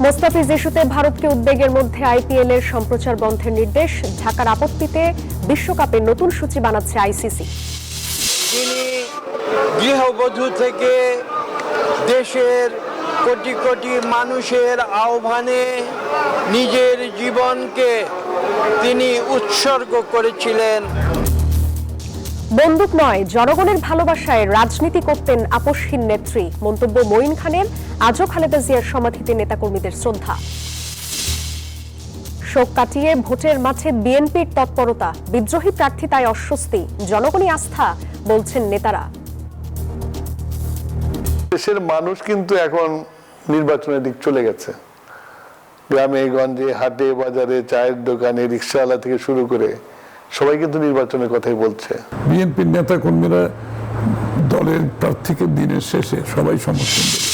মোস্তাফিজ ইস্যুতে ভারতকে উদ্বেগের মধ্যে আইপিএল এর সম্প্রচার বন্ধের নির্দেশ। ঢাকার আপত্তিতে বিশ্বকাপের নতুন সূচি বানাচ্ছে আইসিসি। তিনি গৃহবধূ থেকে দেশের কোটি কোটি মানুষের আহ্বানে নিজের জীবনকে তিনি উৎসর্গ করেছিলেন। বন্দুক নয়, জনগণের ভালোবাসায় রাজনীতি করতেন আপসহীন নেত্রী। মন্তব্য মঈন খানের। আজও খালেদা জিয়ার সমাধিতে নেতাকর্মীদের শ্রদ্ধা। শোক কাটিয়ে ভোটের মাঠে বিএনপির তৎপরতা। বিদ্রোহী প্রার্থী তাই অস্বস্তি, জনগণই আস্থা বলছেন নেতারা। দেশের মানুষ কিন্তু এখন নির্বাচনের দিক চলে গেছে। গ্রামে গঞ্জে, হাটে বাজারে, চায়ের দোকানে, রিক্সাওয়ালা থেকে শুরু করে সবাই কিন্তু নির্বাচনের কথাই বলছে। বিএনপির নেতা কর্মীরা দলের প্রার্থীকে দিনের শেষে সবাই সমর্থন দেবে।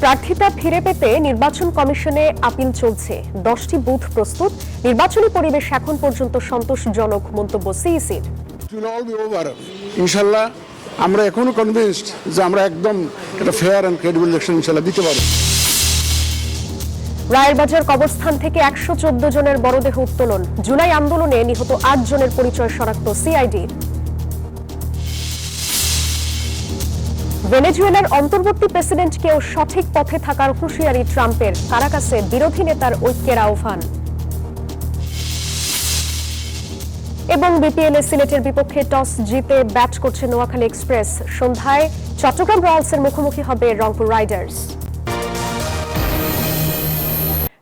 প্রার্থিতা ফিরে পেতে নির্বাচন কমিশনে আপিল চলছে। 10টি বুথ প্রস্তুত। নির্বাচনী পরিবেশ এখন পর্যন্ত সন্তোষজনক, মন্তব্য সিইসির। ইনশাল্লাহ আমরা এখনো কনভিন্সড যে আমরা একদম একটা ফেয়ার এন্ড ক্রেডিবল ইলেকশন ইনশাল্লাহ দিতে পারব। রায়েরবাজার কবরস্থান থেকে 114 জনের মরদেহ উত্তোলন। জুলাই আন্দোলনে নিহত 8 জনের পরিচয় শনাক্ত সিআইডির। ভেনেজুয়েলার অন্তর্বর্তী প্রেসিডেন্টকেও সঠিক পথে থাকার হুঁশিয়ারি ট্রাম্পের। কারাকাসে বিরোধী নেতার ঐক্যের আহ্বান। এবং বিপিএল এ সিলেটের বিপক্ষে টস জিতে ব্যাট করছে নোয়াখালী এক্সপ্রেস। সন্ধ্যায় চট্টগ্রাম রয়্যালসের মুখোমুখি হবে রংপুর রাইডার্স।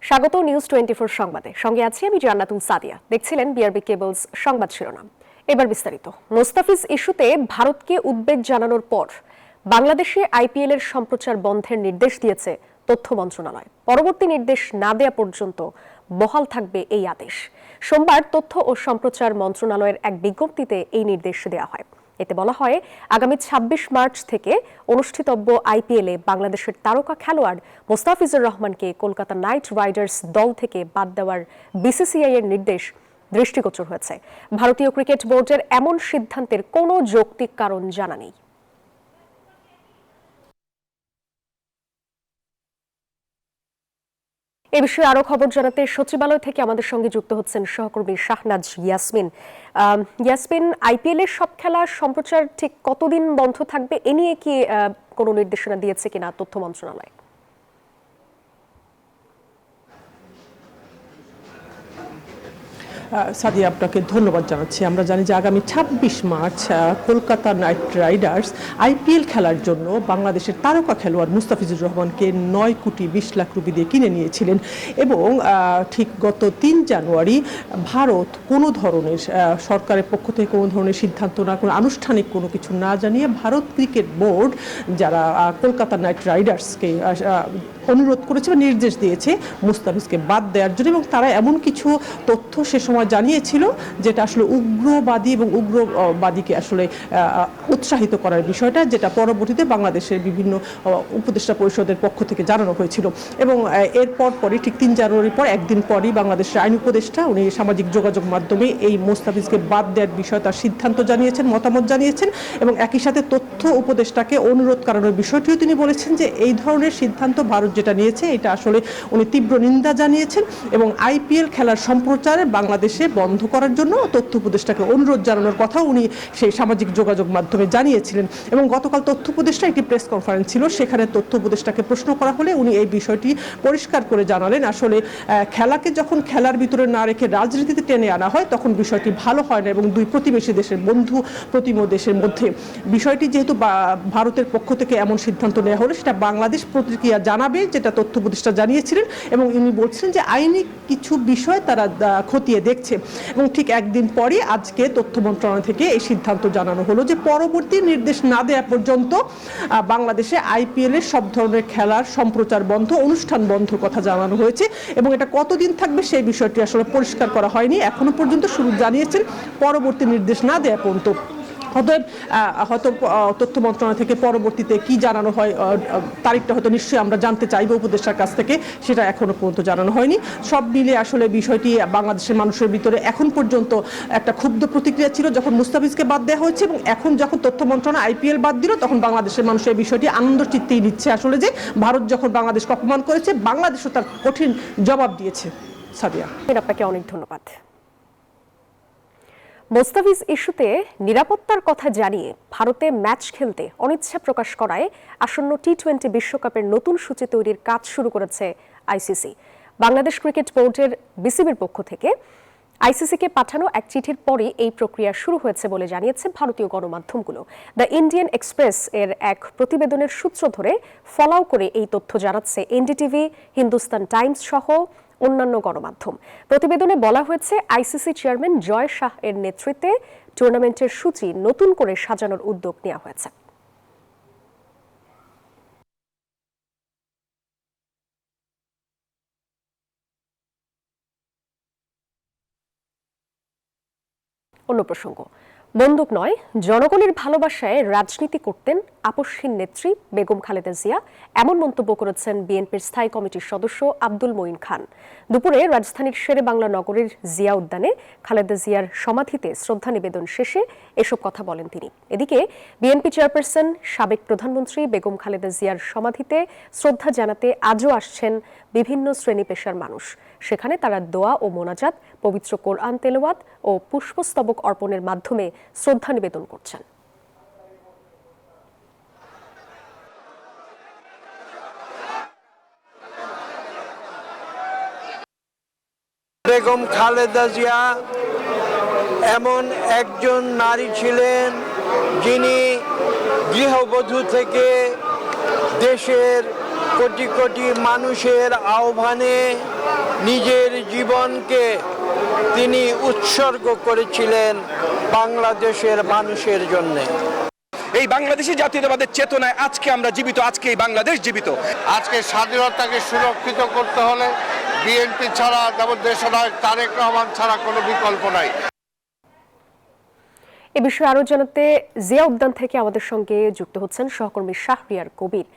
স্বাগত নিউজ 24 সংবাদে। সঙ্গে আছি আমি জান্নাতুল সাদিয়া। দেখছিলেন বিআরবি কেবলস সংবাদ শিরোনাম। এবার বিস্তারিত। মোস্তাফিজ ইস্যুতে ভারতকে উদ্বেগ জানানোর পর বাংলাদেশে আইপিএল এর সম্প্রচার বন্ধের নির্দেশ দিয়েছে তথ্য মন্ত্রণালয়। পরবর্তী নির্দেশ না দেয়া পর্যন্ত বহাল থাকবে এই আদেশ। সোমবার তথ্য ও সম্প্রচার মন্ত্রণালয়ের এক বিজ্ঞপ্তিতে এই নির্দেশ দেওয়া হয়। এতে বলা হয়, আগামী 26 মার্চ থেকে অনুষ্ঠিতব্য আইপিএলে বাংলাদেশের তারকা খেলোয়াড় মোস্তাফিজুর রহমানকে কলকাতা নাইট রাইডার্স দল থেকে বাদ দেওয়ার বিসিসিআই এর নির্দেশ দৃষ্টিগোচর হয়েছে। ভারতীয় ক্রিকেট বোর্ডের এমন সিদ্ধান্তের কোনো যৌক্তিক কারণ জানা নেই। এ বিষয়ে আরো খবর জানাতে সচিবালয় থেকে আমাদের সঙ্গে যুক্ত হচ্ছেন সহকর্মী শাহনাজ ইয়াসমিন। ইয়াসমিন, আইপিএল এর সব খেলা সম্প্রচার ঠিক কতদিন বন্ধ থাকবে, এ নিয়ে কি কোনো নির্দেশনা দিয়েছে কিনা তথ্য মন্ত্রণালয়? সাদিয়া, আপনাকে ধন্যবাদ জানাচ্ছি। আমরা জানি যে আগামী 26 March Kolkata night Riders IPL খেলার জন্য বাংলাদেশের তারকা খেলোয়াড় মুস্তাফিজুর রহমানকে 9 কোটি 20 লাখ রুপি দিয়ে কিনে নিয়েছিলেন এবং ঠিক গত 3 জানুয়ারি ভারত কোনো ধরনের সরকারের পক্ষ থেকে কোনো ধরনের সিদ্ধান্ত না, কোনো আনুষ্ঠানিক কোনো কিছু না জানিয়ে ভারত ক্রিকেট বোর্ড যারা কলকাতা নাইট রাইডার্সকে অনুরোধ করেছে বা নির্দেশ দিয়েছে মুস্তাফিজকে বাদ দেওয়ার জন্য, এবং তারা এমন কিছু তথ্য সে সময় জানিয়েছিল যেটা আসলে উগ্রবাদী এবং উগ্রবাদীকে আসলে উৎসাহিত করার বিষয়টা, যেটা পরবর্তীতে বাংলাদেশের বিভিন্ন উপদেষ্টা পরিষদের পক্ষ থেকে জানানো হয়েছিল। এবং এরপর পরই ঠিক 3 জানুয়ারির পর একদিন পরই বাংলাদেশের আইন উপদেষ্টা উনি সামাজিক যোগাযোগ মাধ্যমে এই মুস্তাফিজকে বাদ দেওয়ার বিষয়ে তার সিদ্ধান্ত জানিয়েছেন, মতামত জানিয়েছেন, এবং একই সাথে তথ্য উপদেষ্টাকে অনুরোধ করানোর বিষয়টিও তিনি বলেছেন যে এই ধরনের সিদ্ধান্ত ভারত যেটা নিয়েছে এটা আসলে উনি তীব্র নিন্দা জানিয়েছেন এবং আইপিএল খেলার সম্প্রচার বাংলাদেশে বন্ধ করার জন্য তথ্য উপদেষ্টাকে অনুরোধ জানানোর কথা উনি সেই সামাজিক যোগাযোগ মাধ্যমে জানিয়েছিলেন। এবং গতকাল তথ্য উপদেষ্টা একটি প্রেস কনফারেন্স ছিল, সেখানে তথ্য উপদেষ্টাকে প্রশ্ন করা হলে উনি এই বিষয়টি পরিষ্কার করে জানালেন আসলে খেলাকে যখন খেলার ভিতরে না রেখে রাজনীতিতে টেনে আনা হয় তখন বিষয়টি ভালো হয় না, এবং দুই প্রতিবেশী দেশের বন্ধু প্রতিম দেশের মধ্যে বিষয়টি যেহেতু ভারতের পক্ষ থেকে এমন সিদ্ধান্ত নেওয়া হলে সেটা বাংলাদেশ প্রতিক্রিয়া জানাবে, যেটা তথ্য উপদেষ্টা জানিয়েছিলেন। এবং উনি বলছিলেন যে আইনি কিছু বিষয় তারা খতিয়ে দেখছে। এবং ঠিক একদিন পরই আজকে তথ্য মন্ত্রণালয় থেকে এই সিদ্ধান্ত জানানো হলো যে পরবর্তী নির্দেশ না দেওয়া পর্যন্ত বাংলাদেশে আইপিএল এর সব ধরনের খেলার সম্প্রচার বন্ধ, অনুষ্ঠান বন্ধ কথা জানানো হয়েছে। এবং এটা কতদিন থাকবে সেই বিষয়টি আসলে পরিষ্কার করা হয়নি এখনো পর্যন্ত। শুরু জানিয়েছেন পরবর্তী নির্দেশ না দেওয়া পর্যন্ত হয়তো তথ্য মন্ত্রণালয় থেকে পরবর্তীতে কি জানানো হয় তারিখটা হয়তো নিশ্চয়ই আমরা জানতে চাইবো উপদেষ্টার কাছ থেকে, সেটা এখনো পর্যন্ত জানানো হয়নি। সব মিলে আসলে বিষয়টি বাংলাদেশের মানুষের ভিতরে এখন পর্যন্ত একটা ক্ষুব্ধ প্রতিক্রিয়া ছিল যখন মুস্তাফিজকে বাদ দেওয়া হয়েছে, এবং এখন যখন তথ্য মন্ত্রণালয় আইপিএল বাদ দিল তখন বাংলাদেশের মানুষ এই বিষয়টি আনন্দ চিত্তেই নিচ্ছে আসলে যে ভারত যখন বাংলাদেশকে অপমান করেছে বাংলাদেশও তার কঠিন জবাব দিয়েছে। সাদিয়া, আপনাকে অনেক ধন্যবাদ। মোস্তাফিজ ইস্যুতে নিরাপত্তার কথা জানিয়ে ভারতে ম্যাচ খেলতে অনিচ্ছা প্রকাশ করায় আসন্ন টি-20 বিশ্বকাপের নতুন সূচি তৈরির কাজ শুরু করেছে আইসিসি। বাংলাদেশ ক্রিকেট বোর্ডের বিসিবির পক্ষ থেকে আইসিসিকে পাঠানো এক চিঠির পরই এই প্রক্রিয়া শুরু হয়েছে বলে জানিয়েছে ভারতীয় গণমাধ্যমগুলো। দ্য ইন্ডিয়ান এক্সপ্রেস এর এক প্রতিবেদনের সূত্র ধরে ফলাও করে এই তথ্য জানাচ্ছে এনডিটিভি, হিন্দুস্তান টাইমস সহ অন্যান্য গণমাধ্যম। প্রতিবেদনে বলা হয়েছে আইসিসি চেয়ারম্যান জয় শাহ এর নেতৃত্বে টুর্নামেন্টের সূচি নতুন করে সাজানোর উদ্যোগ নেওয়া হয়েছে। অন্য প্রসঙ্গ, বন্দুক নয় জনগণের ভালোবাসায় রাজনীতি করতেন আপসহীন নেত্রী বেগম খালেদা জিয়া, এমন মন্তব্য করেছেন বিএনপির স্থায়ী কমিটির সদস্য আব্দুল মঈন খান। দুপুরে রাজধানীর শেরে বাংলা নগরীর জিয়া উদ্যানে খালেদা জিয়ার সমাধিতে শ্রদ্ধা নিবেদন শেষে এসব কথা বলেন তিনি। এদিকে বিএনপি চেয়ারপারসন সাবেক প্রধানমন্ত্রী বেগম খালেদা জিয়ার সমাধিতে শ্রদ্ধা জানাতে আজও আসছেন বিভিন্ন শ্রেণী পেশার মানুষ। সেখানে তারা দোয়া ও মোনাজাত, পবিত্র কোরআন তেলাওয়াত ও পুষ্পস্তবক অর্পণের মাধ্যমে শ্রদ্ধা নিবেদন করছেন। বেগম খালেদা জিয়া এমন একজন নারী ছিলেন যিনি গৃহবধূ থেকে দেশের কোটি কোটি মানুষের আহ্বানে নিজের জীবনকে তিনি উৎসর্গ করেছিলেন বাংলাদেশের মানুষের জন্য। এই বাংলাদেশি জাতীয়তাবাদের চেতনায় আজকে আমরা জীবিত, আজকে এই বাংলাদেশ জীবিত। আজকে স্বাধীনতাকে সুরক্ষিত করতে হলে বিএনপি ছাড়া, যেমন দেশনায়ক তারেক রহমান ছাড়া কোনো বিকল্প নাই। এ বিষয়ে আরো জানাতে জিয়া উদ্যান থেকে আমাদের সঙ্গে যুক্ত হচ্ছেন সহকর্মী শাহরিয়ার কবির।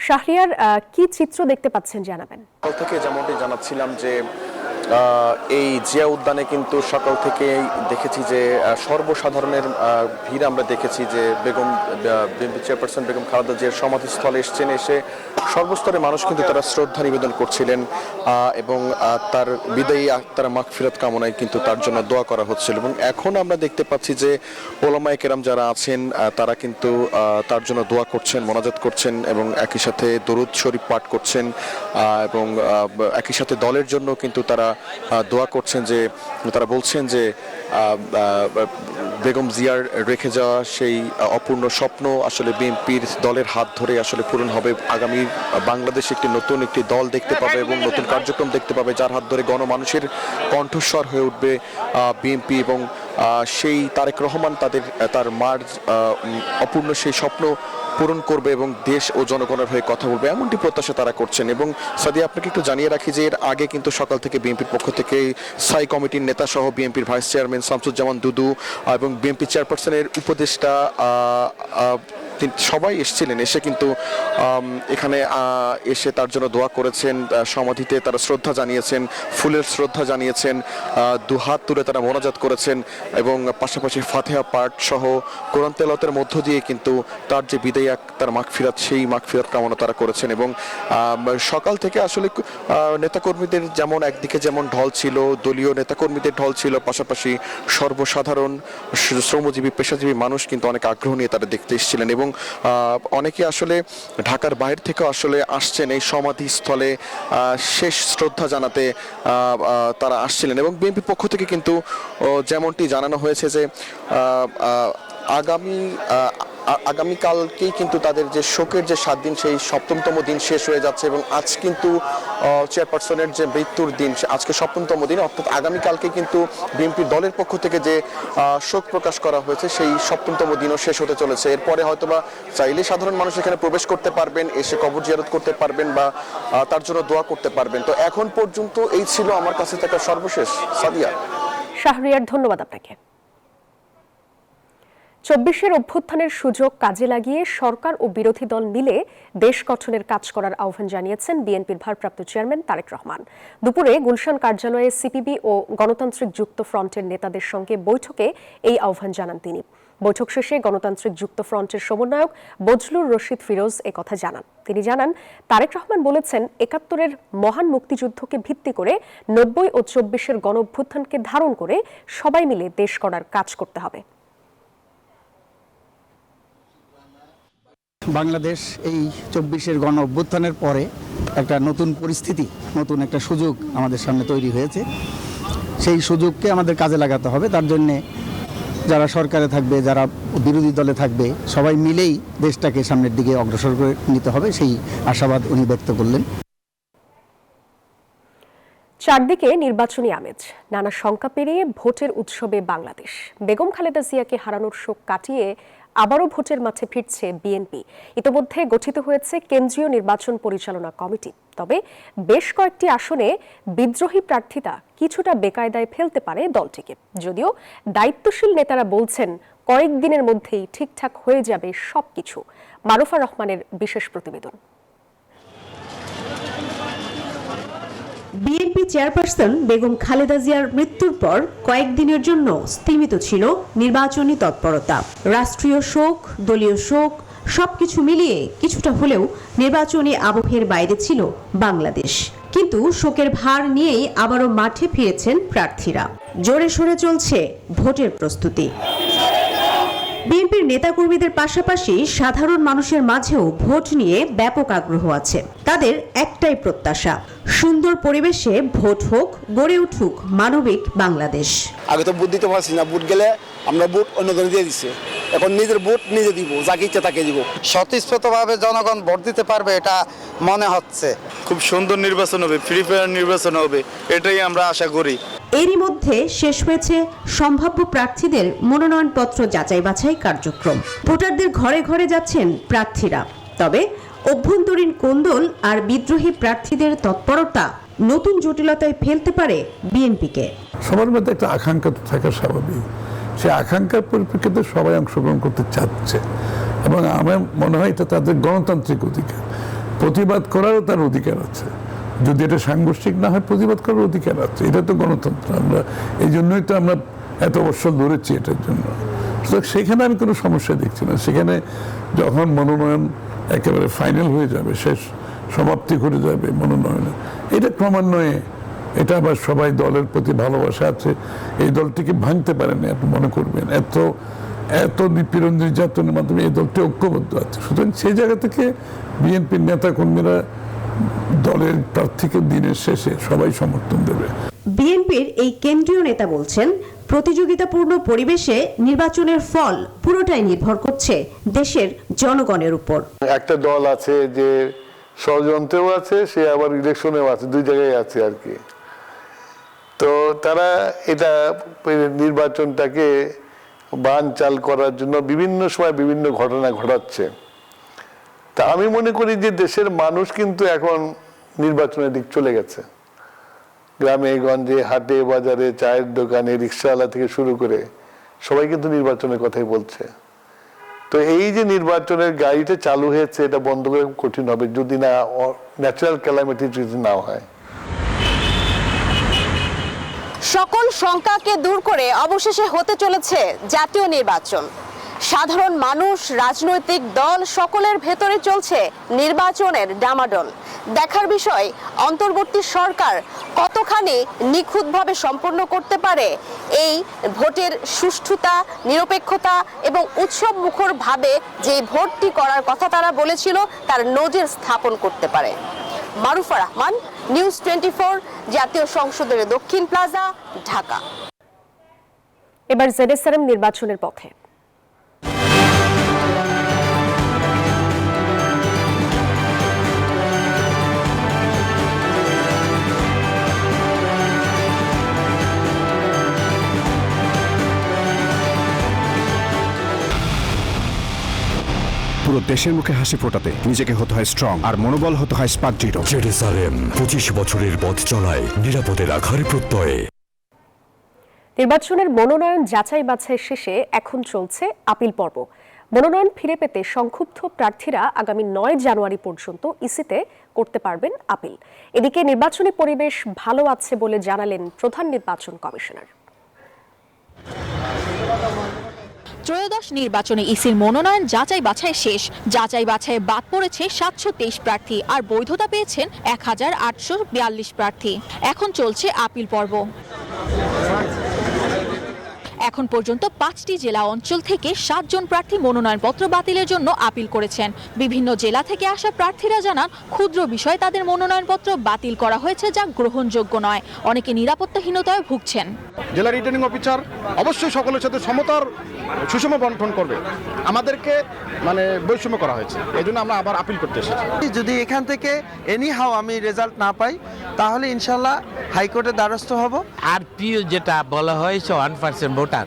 শাহরিয়ার, কি চিত্র দেখতে পাচ্ছেন জানাবেন? সকাল থেকে যেমনটি জানাচ্ছিলাম যে এই জিয়া উদ্যানে কিন্তু সকাল থেকে দেখেছি যে সর্বসাধারণের ভিড় আমরা দেখেছি যে বিএনপি চেয়ারপারসন বেগম খালেদা জিয়ার সমাধিস্থলে এসেছেন। এসে সর্বস্তরের মানুষ কিন্তু তারা শ্রদ্ধা নিবেদন করছিলেন এবং তার বিদায়ী তারা মাগফিরাত কামনায় কিন্তু তার জন্য দোয়া করা হচ্ছিল। এবং এখন আমরা দেখতে পাচ্ছি যে ওলামায়ে কেরাম যারা আছেন তারা কিন্তু তার জন্য দোয়া করছেন, মোনাজাত করছেন এবং একই সাথে দরুদ শরীফ পাঠ করছেন এবং একই সাথে দলের জন্য কিন্তু তারা দোয়া করছেন। যে তারা বলছেন যে বেগম জিয়ার রেখে যাওয়া সেই অপূর্ণ স্বপ্ন আসলে বিএনপির দলের হাত ধরে আসলে পূরণ হবে। আগামী বাংলাদেশ একটি দল দেখতে পাবে এবং নতুন কার্যক্রম দেখতে পাবে যার হাত ধরে গণমানুষের কণ্ঠস্বর হয়ে উঠবে বিএনপি এবং সেই তারেক রহমান তার মার অপূর্ণ সেই স্বপ্ন পূরণ করবে এবং দেশ ও জনগণের হয়ে কথা বলবে, এমনটি প্রত্যাশা তারা করছেন। এবং সাদিয়া, আপনাকে একটু জানিয়ে রাখি যে এর আগে কিন্তু সকাল থেকে বিএনপির পক্ষ থেকে স্থায়ী কমিটির নেতা সহ বিএনপির ভাইস চেয়ারম্যান শামসুজ্জামান দুদু এবং বিএনপি চেয়ারপারসনের উপদেষ্টা সবাই এসেছিলেন। এসে কিন্তু এখানে এসে তার জন্য দোয়া করেছেন, সমাধিতে তারা শ্রদ্ধা জানিয়েছেন, ফুলের শ্রদ্ধা জানিয়েছেন, দুহাত তুলে তারা মোনাজাত করেছেন এবং পাশাপাশি ফাতিহা পাঠ সহ কোরআন তেলাওয়াতের মধ্য দিয়ে কিন্তু তার যে বিদায় তার মাগফিরাত, সেই মাগফিরাত কামনা তারা করেছেন। এবং সকাল থেকে আসলে নেতাকর্মীদের যেমন একদিকে যেমন ঢল ছিল, দলীয় নেতাকর্মীদের ঢল ছিল, পাশাপাশি সর্বসাধারণ শ্রমজীবী পেশাজীবী মানুষ কিন্তু অনেক আগ্রহ নিয়ে তারা দেখতে এসেছিলেন এবং অনেকে আসলে ঢাকার বাইরে থেকে আসলে আসছেন এই সমাধিস্থলে শেষ শ্রদ্ধা জানাতে তারা আসছিলেন। এবং বিএনপির পক্ষ থেকে কিন্তু যেমনটি জানানো হয়েছে যে আগামীকালকেই কিন্তু তাদের যে শোকের যে 7 দিন, সেই 7তম দিন শেষ হয়ে যাচ্ছে এবং আজ কিন্তু চেয়ারপারসনের যে মৃত্যুর দিন, আজকে 7তম দিন, অর্থাৎ আগামীকালকে কিন্তু বিএনপি দলের পক্ষ থেকে যে শোক প্রকাশ করা হয়েছে সেই 7তম দিনও শেষ হতে চলেছে। এরপরে হয়তোবা চাইলে সাধারণ মানুষ এখানে প্রবেশ করতে পারবেন, এসে কবর জিয়ারত করতে পারবেন বা তার জন্য দোয়া করতে পারবেন। তো এখন পর্যন্ত এই ছিল আমার কাছে থাকা সর্বশেষ। সাদিয়া। শাহরিয়ার, ধন্যবাদ আপনাকে। চব্বিশের অভ্যুত্থানের সুযোগ কাজে লাগিয়ে সরকার ও বিরোধী দল মিলে দেশ গঠনের কাজ করার আহ্বান জানিয়েছেন বিএনপির ভারপ্রাপ্ত চেয়ারম্যান তারেক রহমান। দুপুরে গুলশান কার্যালয়ে সিপিবি ও গণতান্ত্রিক যুক্ত ফ্রন্টের নেতাদের সঙ্গে বৈঠকে এই আহ্বান জানান তিনি। বৈঠক শেষে গণতান্ত্রিক যুক্ত ফ্রন্টের সমন্বয়ক বজলুর রশিদ ফিরোজ একথা জানান। তিনি জানান, তারেক রহমান বলেছেন, ৭১-এর মহান মুক্তিযুদ্ধকে ভিত্তি করে ৯০ ও ২৪-এর গণঅভ্যুত্থানকে ধারণ করে সবাই মিলে দেশ গড়ার কাজ করতে হবে। বাংলাদেশ এই ২৪-এর গণ অভ্যুত্থানের পরে একটা নতুন পরিস্থিতি, নতুন একটা সুযোগ আমাদের সামনে তৈরি হয়েছে। সেই সুযোগকে আমাদের কাজে লাগাতে হবে। তার জন্যে যারা সরকারে থাকবে, যারা বিরোধী দলে থাকবে, সবাই মিলেই দেশটাকে সামনের দিকে অগ্রসর করে নিতে হবে, সেই আশাবাদ উনি ব্যক্ত করলেন। চারদিকে নির্বাচনী আমেজ, নানা শঙ্কা পেরিয়ে ভোটের উৎসবে বাংলাদেশ। বেগম খালেদা জিয়াকে হারানোর শোক কাটিয়ে আবারও ভোটের মাঠে ফিরছে বিএনপি। ইতোমধ্যে গঠিত হয়েছে কেন্দ্রীয় নির্বাচন পরিচালনা কমিটি। তবে বেশ কয়েকটি আসনে বিদ্রোহী প্রার্থিতা কিছুটা বেকায়দায় ফেলতে পারে দলটিকে। যদিও দায়িত্বশীল নেতারা বলছেন, কয়েকদিনের মধ্যেই ঠিকঠাক হয়ে যাবে সবকিছু। মারুফা রহমানের বিশেষ প্রতিবেদন। বিএনপি চেয়ারপারসন বেগম খালেদা জিয়ার মৃত্যুর পর কয়েকদিনের জন্য স্থিমিত ছিল নির্বাচনী তৎপরতা। রাষ্ট্রীয় শোক, দলীয় শোক, সবকিছু মিলিয়ে কিছুটা হলেও নির্বাচনী আবহের বাইরে ছিল বাংলাদেশ। কিন্তু শোকের ভার নিয়েই আবারও মাঠে ফিরেছেন প্রার্থীরা। জোরে সোরে চলছে ভোটের প্রস্তুতি। বিএনপির নেতাকর্মীদের পাশাপাশি সাধারণ মানুষের মাঝেও ভোট নিয়ে ব্যাপক আগ্রহ আছে। তাদের একটাই প্রত্যাশা, সুন্দর পরিবেশে ভোট হোক, গড়ে উঠুক মানবিক বাংলাদেশ। আগে তো ভোট দিতে পারছি না, ভোট গেলে আমরা ভোট অন্যজনে দিয়ে দিচ্ছে, এখন নিজের ভোট নিজে দিব, যাকে ইচ্ছা তাকে দিব। স্বতঃস্ফূর্তভাবে জনগণ ভোট দিতে পারবে এটা মনে হচ্ছে। খুব সুন্দর নির্বাচন হবে, ফ্রি ফায়ার নির্বাচন হবে, এটাই আমরা আশা করি। এরই মধ্যে শেষ হয়েছে সম্ভাব্য প্রার্থীদের মনোনয়নপত্র যাচাই বাছাই কার্যক্রম। ভোটারদের ঘরে ঘরে যাচ্ছেন প্রার্থীরা। তবে অভ্যন্তরীণ কোন্দল আর বিদ্রোহী প্রার্থীদের তৎপরতা নতুন জটিলতায় ফেলতে পারে বিএনপিকে। সবার মধ্যে একটা আকাঙ্ক্ষা তো থাকা স্বাভাবিক। সেই আকাঙ্ক্ষার পরিপ্রেক্ষিতে সবাই অংশগ্রহণ করতে চাচ্ছে এবং আমার মনে হয় এটা তাদের গণতান্ত্রিক অধিকার। প্রতিবাদ করারও তার অধিকার আছে, যদি এটা সাংঘর্ষিক না হয় প্রতিবাদ করার অধিকার আছে। এটা তো গণতন্ত্র। আমরা এই জন্যই তো আমরা এত বছর ধরেছি এটার জন্য। সেখানে আমি কোনো সমস্যা দেখছি না। সেখানে যখন মনোনয়ন একেবারে ফাইনাল হয়ে যাবে, শেষ সমাপ্তি করে যাবে মনোনয়নে, এটা ক্রমান্বয়ে এটা আবার সবাই দলের প্রতি ভালোবাসা আছে, এই দলটিকে ভাঙতে পারেন আপনি মনে করবেন। এত নিপীড়ন নির্যাতনের মাধ্যমে এই দলটি ঐক্যবদ্ধ আছে। সুতরাং সেই জায়গা থেকে বিএনপির নেতা কর্মীরা দলের প্রার্থীকে দিনের শেষে সবাই সমর্থন দেবে। বিএনপির এই কেন্দ্রীয় নেতা বলছেন, প্রতিযোগিতাপূর্ণ পরিবেশে নির্বাচনের ফল পুরোটাই নির্ভর করছে দেশের জনগণের উপর। একটা দল আছে যে ষড়যন্ত্রেও আছে, সে আবার ইলেকশনেও আছে, দুই জায়গায় আছে আর কি। তো তারা এটা নির্বাচনটাকে বানচাল করার জন্য বিভিন্ন সময় বিভিন্ন ঘটনা ঘটাচ্ছে। তা আমি মনে করি যে দেশের মানুষ কিন্তু এখন নির্বাচনের দিক চলে গেছে। গ্রামে গঞ্জে, হাটে বাজারে, চায়ের দোকানে, রিক্সাওয়ালা থেকে শুরু করে সবাই কিন্তু নির্বাচনের কথাই বলছে। তো এই যে নির্বাচনের গাড়িটা চালু হয়েছে, এটা বন্ধ করা কঠিন হবে যদি না ন্যাচারাল ক্যালামিটি যদি না হয়। সকল শঙ্কাকে দূর করে অবশেষে হতে চলেছে জাতীয় নির্বাচন। সাধারণ মানুষ, রাজনৈতিক দল সকলের ভেতরে চলছে নির্বাচনের ডামাডোল। দেখার বিষয়, অন্তর্বর্তী সরকার কতখানি নিখুঁতভাবে সম্পন্ন করতে পারে এই ভোটের সুষ্ঠুতা, নিরপেক্ষতা এবং উৎসব মুখর ভাবে যে ভোটটি করার কথা তারা বলেছিল তার নজির স্থাপন করতে পারে। মারুফা রহমান, নিউজ 24, জাতীয় সংসদের দক্ষিণ প্লাজা, ঢাকা। এবার জেডএসআরএম নির্বাচনের পথে। পুরো দেশের মুখে হাসি ফোটাতে নিজেকে হতে হয় স্ট্রং, আর মনোবল হতে হয় স্পার্ক জিরো। জেডএসআরএম 25 বছরের পথ চলায় নিরাপদে রাখার প্রত্যয়ে। নির্বাচনের মনোনয়ন যাচাই বাছাই শেষে এখন চলছে আপিল পর্ব। মনোনয়ন ফিরে পেতে সংক্ষুব্ধ প্রার্থীরা আগামী 9 জানুয়ারি পর্যন্ত ইসিতে করতে পারবেন আপিল। এদিকে নির্বাচনী পরিবেশ ভালো আছে বলে জানালেন প্রধান নির্বাচন কমিশনার। ত্রয়োদশ নির্বাচনে ইসির মনোনয়ন যাচাই বাছাই শেষ। যাচাই বাছাই বাদ পড়েছে 723 প্রার্থী আর বৈধতা পেয়েছেন 1842 প্রার্থী। এখন চলছে আপিল পর্ব। এখন পর্যন্ত 5টি জেলা অঞ্চল থেকে 7 জন প্রার্থী মনোনয়নপত্র বাতিলের জন্য আপিল করেছেন। বিভিন্ন জেলা থেকে আসা প্রার্থীরা জানান ক্ষুদ্র বিষয়ে তাদের মনোনয়নপত্র বাতিল করা হয়েছে, যা গ্রহণযোগ্য নয়। অনেকে নিরাপত্তাহীনতায় ভুগছেন। জেলা রিটার্নিং অফিসার অবশ্যই সকলের সাথে সমতার সুষম বন্টন করবে। আমাদেরকে বৈষম্য করা হয়েছে, এই জন্য আমরা আবার আপিল করতে এসেছি। যদি এখান থেকে এনি হাও আমি রেজাল্ট না পাই, তাহলে ইনশাল্লাহ হাইকোর্টের দ্বারস্থ হব। আর প্রিয় যেটা বলা হয়েছে 1% ভোটার,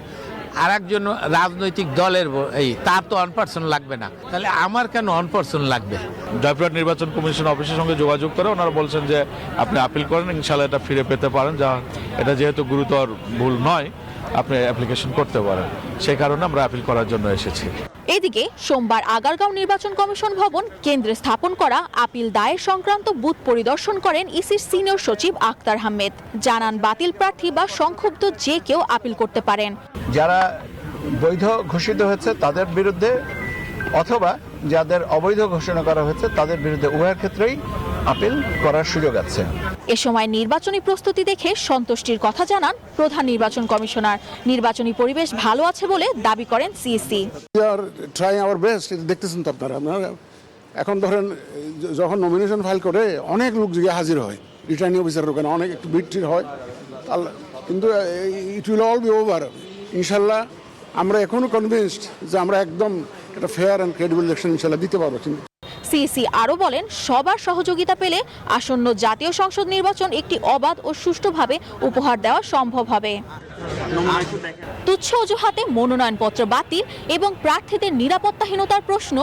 আর একজন রাজনৈতিক দলের তার তো 1% লাগবে না, তাহলে আমার কেন 1% লাগবে? জয়পুরহাট নির্বাচন কমিশন অফিসের সঙ্গে যোগাযোগ করে ওনারা বলছেন যে আপনি আপিল করেন, ইনশাল্লাহ এটা ফিরে পেতে পারেন। এটা যেহেতু গুরুতর ভুল নয়, আপনি অ্যাপ্লিকেশন করতে পারেন। সেই কারণে আমরা আপিল করার জন্য এসেছি। এদিকে সোমবার আগারগাঁও নির্বাচন কমিশন ভবন কেন্দ্রে স্থাপন করা আপিল দায়ের সংক্রান্ত বুথ পরিদর্শন করেন ইসির সিনিয়র সচিব আক্তার আহমেদ। জানান বাতিল প্রার্থী বা সংক্ষুব্ধ যে কেউ আপিল করতে পারেন। যারা বৈধ ঘোষিত হয়েছে তাদের বিরুদ্ধে অথবা যাদের অবৈধ ঘোষণা করা হয়েছে তাদের বিরুদ্ধে উভয়ের ক্ষেত্রেই আপিল করার সুযোগ আছে। এ সময় নির্বাচনী প্রস্তুতি দেখে সন্তুষ্টির কথা জানান প্রধান নির্বাচন কমিশনার। নির্বাচনী পরিবেশ ভালো আছে বলে দাবি করেন সিইসি। ট্রাই আওয়ার বেস্ট, দেখতেছেন তো আপনারা। এখন ধরেন যখন নমিনেশন ফাইল করে অনেক লোক গিয়ে হাজির হয়, রিটার্নিং অফিসারের ওখানে অনেক একটু ভিড় হয়, কিন্তু it will all be over. ইনশাল্লাহ আমরা এখনো কনভিন্সড যে আমরা একদম একটা ফেয়ার অ্যান্ড ক্রেডিবল ইলেকশন ইনশাল্লাহ দিতে পারবো। সিইসি আরও বলেন, সবার সহযোগিতা পেলে আসন্ন জাতীয় সংসদ নির্বাচন একটি অবাধ ও সুষ্ঠুভাবে উপহার দেওয়া সম্ভব হবে। তুচ্ছ অজুহাতে মনোনয়নপত্র বাতিল এবং প্রার্থীদের নিরাপত্তাহীনতার প্রশ্ন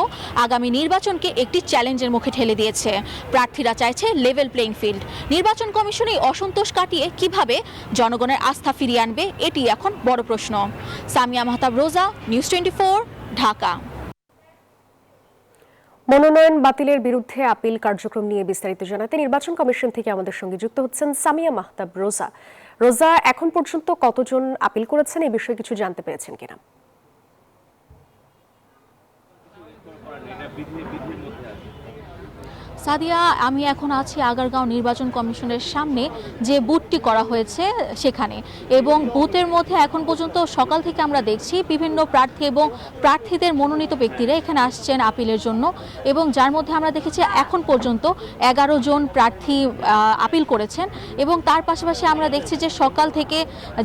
আগামী নির্বাচনকে একটি চ্যালেঞ্জের মুখে ঠেলে দিয়েছে। প্রার্থীরা চাইছে লেভেল প্লেইং ফিল্ড। নির্বাচন কমিশন এই অসন্তোষ কাটিয়ে কিভাবে জনগণের আস্থা ফিরিয়ে আনবে, এটি এখন বড় প্রশ্ন। সামিয়া মাহতাব রোজা, নিউজ 24, ঢাকা। মনোনয়ন বাতিলের বিরুদ্ধে আপিল কার্যক্রম নিয়ে বিস্তারিত জানাতে নির্বাচন কমিশন থেকে আমাদের সঙ্গে যুক্ত হচ্ছেন সামিয়া মাহতাব রোজা। রোজা, এখন পর্যন্ত কতজন আপিল করেছেন, এই বিষয়ে কিছু জানতে পেরেছেন কিনা? সাদিয়া, আমি এখন আছি আগারগাঁও নির্বাচন কমিশনের সামনে যে বুথটি করা হয়েছে সেখানে, এবং বুথের মধ্যে এখন পর্যন্ত সকাল থেকে আমরা দেখছি বিভিন্ন প্রার্থী এবং প্রার্থীদের মনোনীত ব্যক্তিরা এখানে আসছেন আপিলের জন্য, এবং যার মধ্যে আমরা দেখেছি এখন পর্যন্ত 11 জন প্রার্থী আপিল করেছেন। এবং তার পাশাপাশি আমরা দেখছি যে সকাল থেকে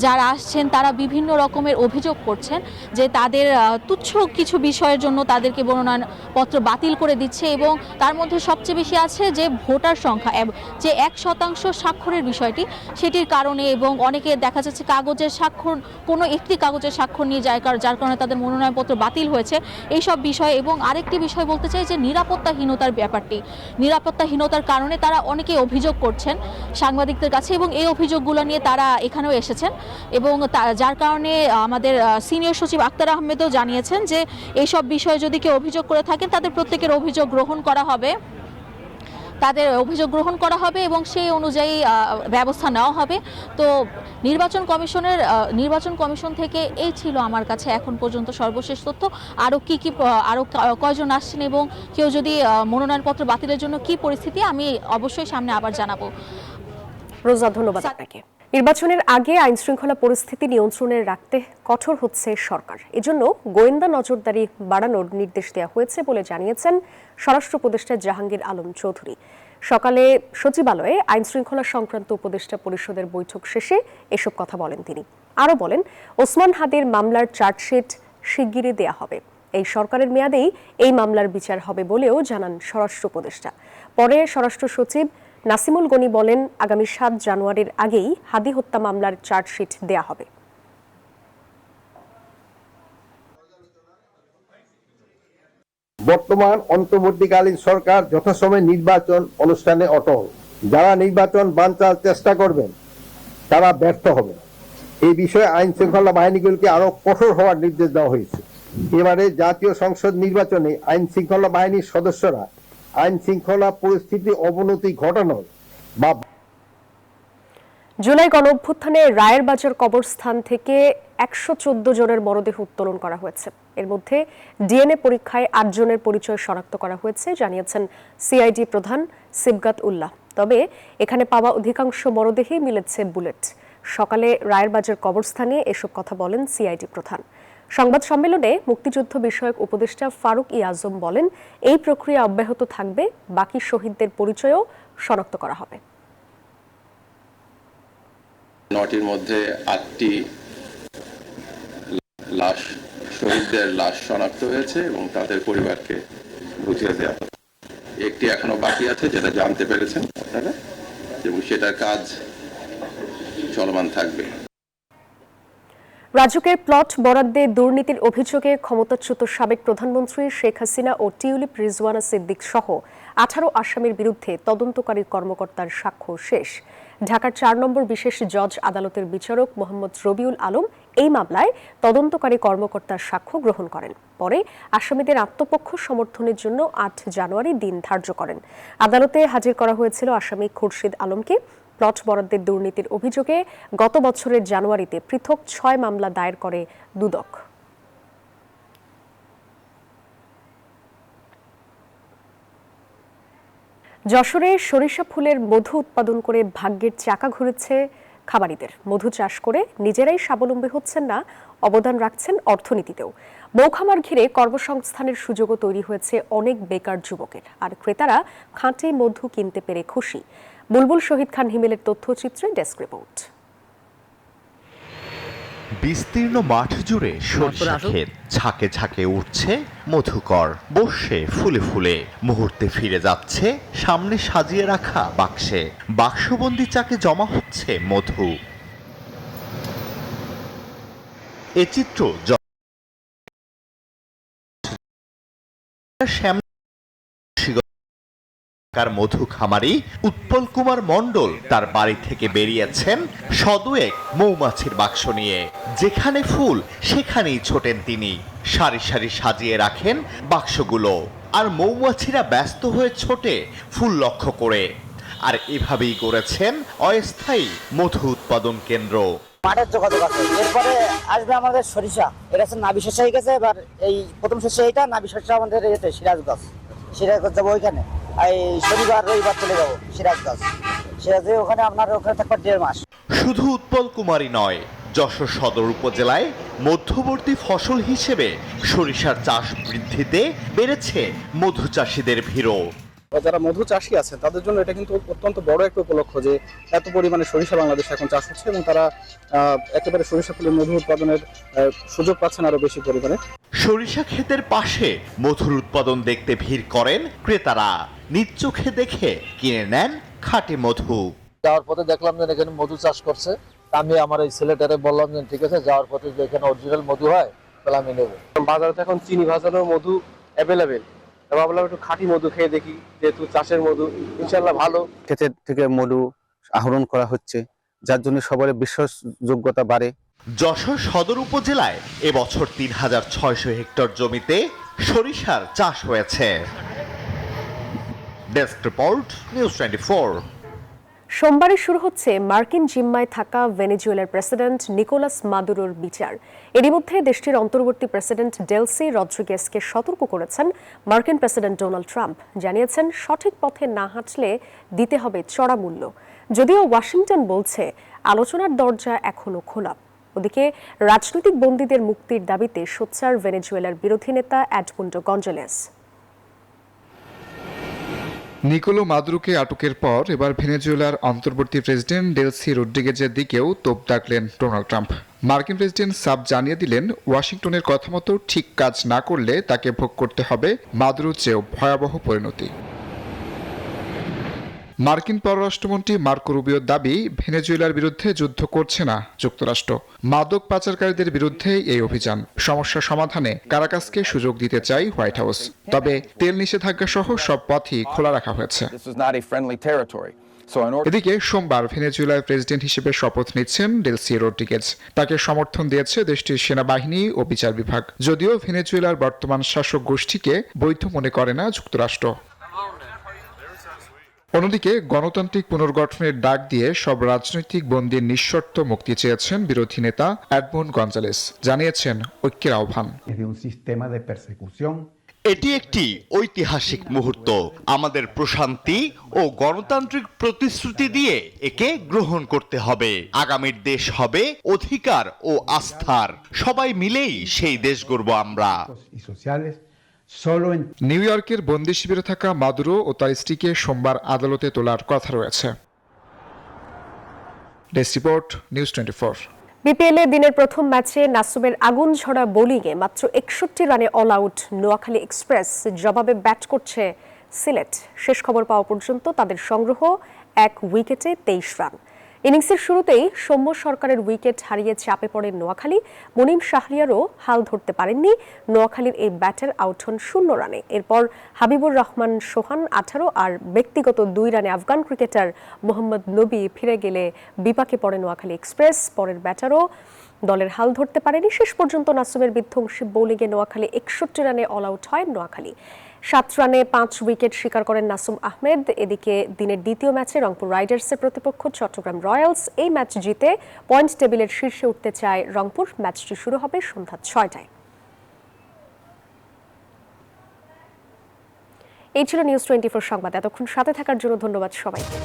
যারা আসছেন তারা বিভিন্ন রকমের অভিযোগ করছেন যে তাদের তুচ্ছ কিছু বিষয়ের জন্য তাদেরকে মনোনয়নপত্র বাতিল করে দিচ্ছে, এবং তার মধ্যে সবচেয়ে বেশি আছে যে ভোটার সংখ্যা, যে 1% স্বাক্ষরের বিষয়টি, সেটির কারণে। এবং অনেকে দেখা যাচ্ছে কাগজের স্বাক্ষর, কোনো একটি কাগজের স্বাক্ষর নিয়ে যায়, যার কারণে তাদের মনোনয়নপত্র বাতিল হয়েছে, এইসব বিষয়। এবং আরেকটি বিষয় বলতে চাই যে নিরাপত্তাহীনতার ব্যাপারটি, নিরাপত্তাহীনতার কারণে তারা অনেকেই অভিযোগ করছেন সাংবাদিকদের কাছে, এবং এই অভিযোগগুলো নিয়ে তারা এখানেও এসেছেন। এবং যার কারণে আমাদের সিনিয়র সচিব আক্তার আহমেদও জানিয়েছেন যে এইসব বিষয়ে যদি কেউ অভিযোগ করে থাকেন তাদের প্রত্যেকের অভিযোগ গ্রহণ করা হবে, এবং সেই অনুযায়ী ব্যবস্থা নেওয়া হবে। তো নির্বাচন কমিশন থেকে এই ছিল আমার কাছে এখন পর্যন্ত সর্বশেষ তথ্য। আরও কয়জন আসছেন এবং কেউ যদি মনোনয়নপত্র বাতিলের জন্য কি পরিস্থিতি, আমি অবশ্যই সামনে আবার জানাবো। রোজা, ধন্যবাদ আপনাকে। নির্বাচনের আগে আইন শৃঙ্খলা পরিস্থিতি নিয়ন্ত্রণে রাখতে কঠোর হচ্ছে সরকার। এজন্য গোয়েন্দা নজরদারি বাড়ানোর নির্দেশ দেওয়া হয়েছে বলে জানিয়েছেন স্বরাষ্ট্র উপদেষ্টা জাহাঙ্গীর আলম চৌধুরী। সকালে সচিবালয়ে আইন শৃঙ্খলা সংক্রান্ত উপদেষ্টা পরিষদের বৈঠক শেষে এসব কথা বলেন তিনি। আরও বলেন, ওসমান হাদির মামলার চার্জশিট শিগগিরই দেয়া হবে। এই সরকারের মেয়াদেই এই মামলার বিচার হবে বলেও জানান স্বরাষ্ট্র উপদেষ্টা। পরে স্বরাষ্ট্র সচিব নাসিমুল গনি বলেন, আগামী 7 জানুয়ারির আগেই হাদি হত্যা মামলার চার্জশিট দেয়া হবে। বর্তমান অন্তর্বর্তীকালীন সরকার যথাসময়ে নির্বাচন অনুষ্ঠানে অটল। যারা নির্বাচন বানচাল চেষ্টা করবেন তারা ব্যর্থ হবেন। এই বিষয়ে আইন শৃঙ্খলা বাহিনীগুলোকে আরো কঠোর হওয়ার নির্দেশ দেওয়া হয়েছে। এবারে জাতীয় সংসদ নির্বাচনে আইন শৃঙ্খলা বাহিনীর সদস্যরা আইন শৃঙ্খলা পরিস্থিতি অবনতি ঘটানোর বা জুলাই গণ অভ্যুত্থানে রায়ের বাজার কবরস্থান থেকে 114 জনের মরদেহ উত্তোলন করা হয়েছে। এর মধ্যে ডিএনএ পরীক্ষায় 8 জনের পরিচয় শনাক্ত করা হয়েছে, জানিয়েছেন সিআইডি প্রধান সিবগাত উল্লাহ। তবে এখানে পাওয়া অধিকাংশ মরদেহেই মিলেছে বুলেট। সকালে রায়ের বাজার কবরস্থানে এসব কথা বলেন সিআইডি প্রধান। সংবাদ সম্মেলনে মুক্তিযুদ্ধ বিষয়ক উপদেষ্টা ফারুক ই আজম বলেন, এই প্রক্রিয়া অব্যাহত থাকবে, বাকি শহীদদের পরিচয়ও শনাক্ত করা হবে। 9টির মধ্যে 8টি লাশ, শহীদদের লাশ শনাক্ত হয়েছে এবং তাদের পরিবারকে বুঝিয়ে দেওয়া হবে। একটি এখনো বাকি আছে, যেটা জানতে পেরেছেন আপনারা, এবং সেটার কাজ চলমান থাকবে। রাজুকের প্লট বরাদ্দে দুর্নীতির অভিযোগে ক্ষমতাচ্যুত সাবেক প্রধানমন্ত্রী শেখ হাসিনা ও টিউলিপ রিজওয়ানা সিদ্দিক সহ 18 আসামির বিরুদ্ধে তদন্তকারী কর্মকর্তার সাক্ষ্য শেষ। ঢাকার 4 নম্বর বিশেষ জজ আদালতের বিচারক মোহাম্মদ রবিউল আলম এই মামলায় তদন্তকারী কর্মকর্তার সাক্ষ্য গ্রহণ করেন। পরে আসামিদের আত্মপক্ষ সমর্থনের জন্য 8 জানুয়ারি দিন ধার্য করেন। আদালতে হাজির করা হয়েছিল আসামি খুরশিদ আলমকে। প্লট বরাদ্দের দুর্নীতির অভিযোগে গত বছরের জানুয়ারিতে পৃথক 6 মামলা দায়ের করে দুদক। যশোরে সরিষা ফুলের মধু উৎপাদন করে ভাগ্যের চাকা ঘুরেছে খামারিদের। মধু চাষ করে নিজেরাই স্বাবলম্বী হচ্ছেন না, অবদান রাখছেন অর্থনীতিতেও। মৌখামার ঘিরে কর্মসংস্থানের সুযোগও তৈরি হয়েছে অনেক বেকার যুবকের। আর ক্রেতারা খাঁটি মধু কিনতে পেরে খুশি। বুলবুল শহীদ খান হিমেলের তথ্যচিত্রে ডেস্ক রিপোর্ট। বিস্তীর্ণ মাঠ জুড়ে সরিষা ক্ষেত, ঝাঁকে ঝাঁকে উঠছে মধুকর, বসে ফুলে ফুলে। মুহূর্তে ফিরে যাচ্ছে সামনে সাজিয়ে রাখা বাক্সে। বাক্সবন্দি চাকে জমা হচ্ছে মধু। এ চিত্র মধু খামারি উৎপল কুমার মণ্ডল তার বাড়ি থেকে বেরিয়েছেন সদুয়েক মৌমাছির বাক্স নিয়ে। যেখানে ফুল সেখানেই ছোটেন তিনি। সারি সারি সাজিয়ে রাখেন বাক্সগুলো, আর মৌমাছিরা ব্যস্ত হয়ে ছোটে ফুল লক্ষ্য করে। আর এভাবেই গড়েছেন অস্থায়ী মধু উৎপাদন কেন্দ্র। মাঠের যোগাযোগ আছে, এরপরে আসবে আমাদের সরিষা। এটা হচ্ছে নাবি শস্য হয়ে গেছে। এবার এই প্রথম শস্য এইটা, নাবি শস্য আমাদের এতে সিরাজগঞ্জ। সিরাজগঞ্জ যাবো ওইখানে, এই শনিবার রবিবার চলে যাবো সিরাজগঞ্জ। সিরাজে ওখানে থাকবে 1.5 মাস। শুধু উৎপল কুমারী নয়, যশোর সদর উপজেলায় মধ্যবর্তী ফসল হিসেবে সরিষার চাষ বৃদ্ধিতে বেড়েছে মধু চাষীদের ভিড়ও। যারা মধু চাষী আছেন তাদের জন্য এটা কিন্তু অত্যন্ত বড় একটা উপলক্ষ যে এত পরিমাণে সরিষা বাংলাদেশে এখন চাষ হচ্ছে, এবং তারা একেবারে সরিষা ফুলের মধু উৎপাদনের সুযোগ পাচ্ছেন আরো বেশি পরিমাণে। সরিষা ক্ষেতের পাশে মধুর উৎপাদন দেখতে ভিড় করেন ক্রেতারা। নিজ চোখে দেখে কিনে নেন খাঁটি মধু। যাওয়ার পথে দেখলাম যে এখানে মধু চাষ করছে, আমি আমার এই ছেলেটারে বললাম যে ঠিক আছে, যাওয়ার পথে যে এখানে অরিজিনাল মধু হয় তাহলে আমি নেব। বাজারে এখন চিনি ভাজানো মধু অ্যাভেলেবেল, ভাবলাম একটু খাঁটি মধু খেয়ে দেখি, যেহেতু চাষের মধু ইনশাল্লাহ ভালো। ক্ষেতের থেকে মধু আহরণ করা হচ্ছে, যার জন্য সবার বিশ্বাসযোগ্যতা বাড়ে। যশোর সদর উপজেলায় এবছর 3600 হেক্টর জমিতে সরিষার চাষ হয়েছে। Desk report, news 24। সোমবারে শুরু হচ্ছে মার্কিন জিম্মায় থাকা ভেনেজুয়েলার প্রেসিডেন্ট নিকোলাস মাদুরোর বিচার। এরই মধ্যে দেশটির অন্তর্বর্তী প্রেসিডেন্ট ডেলসি রদ্রিগেজকে সতর্ক করেছেন মার্কিন প্রেসিডেন্ট ডোনাল্ড ট্রাম্প। জানিয়েছেন সঠিক পথে না হাঁটলে দিতে হবে চড়া মূল্য। যদিও ওয়াশিংটন বলছে আলোচনার দরজা এখনো খোলা। ওদিকে রাজনৈতিক বন্দীদের মুক্তির দাবিতে সোচ্চার ভেনেজুয়েলার বিরোধী নেতা এডমুন্ডো গঞ্জালেস। নিকোলো মাদুরোকে আটকের পর এবার ভেনেজুয়েলার অন্তর্বর্তী প্রেসিডেন্ট ডেলসি রদ্রিগেজের দিকেও তোপ দাগলেন ডোনাল্ড ট্রাম্প। মার্কিন প্রেসিডেন্ট সাফ জানিয়ে দিলেন, ওয়াশিংটনের কথা মতো ঠিক কাজ না করলে তাকে ভোগ করতে হবে মাদুরোর চেয়েও ভয়াবহ পরিণতি। মার্কিন পররাষ্ট্রমন্ত্রী মার্কো রুবিওর দাবি, ভেনেজুয়েলার বিরুদ্ধে যুদ্ধ করছে না যুক্তরাষ্ট্র। মাদক পাচারকারীদের বিরুদ্ধে এই অভিযান। সমস্যা সমাধানে কারাকাসকে সুযোগ দিতে চাই হোয়াইট হাউস। তবে তেল নিষেধাজ্ঞা সহ সব পথই খোলা রাখা হয়েছে। এদিকে সোমবার ভেনেজুয়েলার প্রেসিডেন্ট হিসেবে শপথ নিচ্ছেন ডেলসি রড্রিগেজ। তাকে সমর্থন দিয়েছে দেশটির সেনাবাহিনী ও বিচার বিভাগ, যদিও ভেনেজুয়েলার বর্তমান শাসক গোষ্ঠীকে বৈধ মনে করে না যুক্তরাষ্ট্র। অন্যদিকে গণতান্ত্রিক পুনর্গঠনের ডাক দিয়ে সব রাজনৈতিক বন্দীর নিঃশর্ত মুক্তি চেয়েছেন বিরোধী নেতা এডমন্ড গঞ্জালেস, জানিয়েছেন ঐক্যের আহ্বান। এটি একটি ঐতিহাসিক মুহূর্ত। আমাদের প্রশান্তি ও গণতান্ত্রিক প্রতিশ্রুতি দিয়ে একে গ্রহণ করতে হবে। আগামীর দেশ হবে অধিকার ও আস্থার। সবাই মিলেই সেই দেশ গড়ব আমরা। নিউ ইয়র্কের বন্দি শিবিরে থাকা মাদুরো ও তার স্ত্রীকে সোমবার আদালতে তোলার কথা রয়েছে। Desk report, news 24। বিপিএল এ দিনের প্রথম ম্যাচে নাসুমের আগুন ঝরা বোলিংয়ে মাত্র 61 রানে অল আউট নোয়াখালী এক্সপ্রেস। জবাবে ব্যাট করছে সিলেট। শেষ খবর পাওয়া পর্যন্ত তাদের সংগ্রহ 1 উইকেটে 23 রান। ইনিংসের শুরুতেই সৌম্য সরকারের উইকেট হারিয়ে চাপে পড়েন নোয়াখালী। মুনিম শাহরিয়ারও হাল ধরতে পারেননি। নোয়াখালীর এই ব্যাটার আউট হন 0 রানে। এরপর হাবিবুর রহমান সোহান 18 আর ব্যক্তিগত 2 রানে আফগান ক্রিকেটার মোহাম্মদ নবী ফিরে গেলে বিপাকে পড়ে নোয়াখালী এক্সপ্রেস। পরের ব্যাটারও দলের হাল ধরতে পারেনি। শেষ পর্যন্ত নাসুমের বিধ্বংসী বোলিংয়ে নোয়াখালী 61 রানে অল আউট হয় নোয়াখালী। 7 রানে 5 উইকেট শিকার করেন নাসুম আহমেদ। এদিকে দিনের দ্বিতীয় ম্যাচে রংপুর রাইডার্সের প্রতিপক্ষ চট্টগ্রাম রয়্যালস। এই ম্যাচ জিতে পয়েন্ট টেবিলের শীর্ষে উঠতে চায় রংপুর। ম্যাচটি শুরু হবে সন্ধ্যা 6টায়। এই ছিল নিউজ 24 সংবাদ। এতক্ষণ সাথে থাকার জন্য ধন্যবাদ সবাইকে।